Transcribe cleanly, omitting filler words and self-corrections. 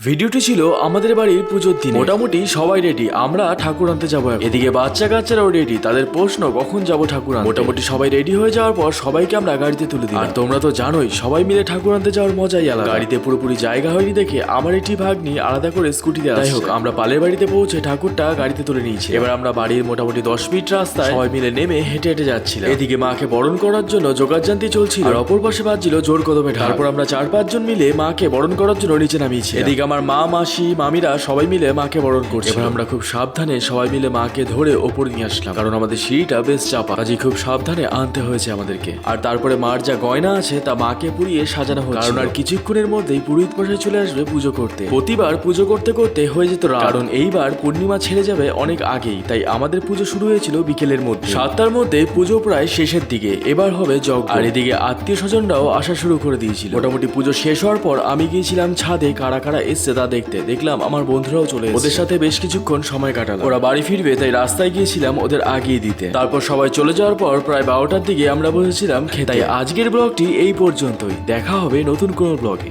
ভিডিওটি ছিল আমাদের বাড়ির পুজোর দিন। মোটামুটি সবাই রেডি, আমরা ঠাকুর আনতে যাবো। এদিকে বাচ্চা কাচ্চারাও রেডি, তাদের প্রশ্ন কখন যাবো ঠাকুর আনতে। মোটামুটি সবাই রেডি হয়ে যাওয়ার পর সবাইকে আমরা গাড়িতে তুলে দিই। আর তোমরা তো জানোই সবাই মিলে ঠাকুর আনতে যাওয়ার মজাই আলাদা। গাড়িতে পুরোপুরি জায়গা হয়নি দেখে আমার একটি ভাগ্নি আলাদা করে স্কুটিতে আসে। যাই হোক, আমরা পালের বাড়িতে পৌঁছে ঠাকুরটা গাড়িতে তুলে নিয়েছি। এবার আমরা বাড়ির মোটামুটি 10 মিনিট রাস্তায় সবাই মিলে নেমে হেঁটে হেঁটে যাচ্ছিলাম। এদিকে মাকে বরণ করার জন্য যোগাযান্তি চলছিল, আর অপর পাশে বাজছিল জোর কদমে ঢাক। তারপর আমরা 4-5 জন মিলে মাকে বরণ করার জন্য নিচে নামিয়েছি। এদিকে আমার মা, মাসি, মামিরা সবাই মিলে মাকে বরণ করছে। এবার আমরা খুব সাবধানে সবাই মিলে মাকে ধরে ওপরে নিয়ে আসলাম, কারণ আমাদের সিঁড়িটা বেশ চাপা, কাজেই খুব সাবধানে আনতে হয়েছে আমাদেরকে। আর তারপরে মার যা গয়না আছে তা মাকে পুড়িয়ে সাজানো হচ্ছে, কারণ আর কিছুক্ষণের মধ্যেই পুরোহিত মশাই চলে আসবে পুজো করতে। প্রতিবার পুজো করতে করতে হয়ে যেত রাত, কারণ এইবার পূর্ণিমা ছেড়ে যাবে অনেক আগেই, তাই আমাদের পুজো শুরু হয়েছিল বিকেলের মধ্যে। 7টার মধ্যে পুজো প্রায় শেষের দিকে, এবার হবে যজ্ঞ। আর এদিকে আত্মীয় স্বজনরাও আসা শুরু করে দিয়েছিল। মোটামুটি পুজো শেষ হওয়ার পর আমি গিয়েছিলাম ছাদে কারা কারা এসছে তা দেখতে। দেখলাম আমার বন্ধুরাও চলে এসেছে, ওদের সাথে বেশ কিছুক্ষণ সময় কাটালাম। ওরা বাড়ি ফিরবে তাই রাস্তায় গিয়েছিলাম ওদের আগিয়ে দিতে। তারপর সবাই চলে যাওয়ার পর প্রায় 12টার দিকে আমরা বসেছিলাম খেতে। তাই আজকের ব্লগটি এই পর্যন্তই, দেখা হবে নতুন কোনো ব্লগে।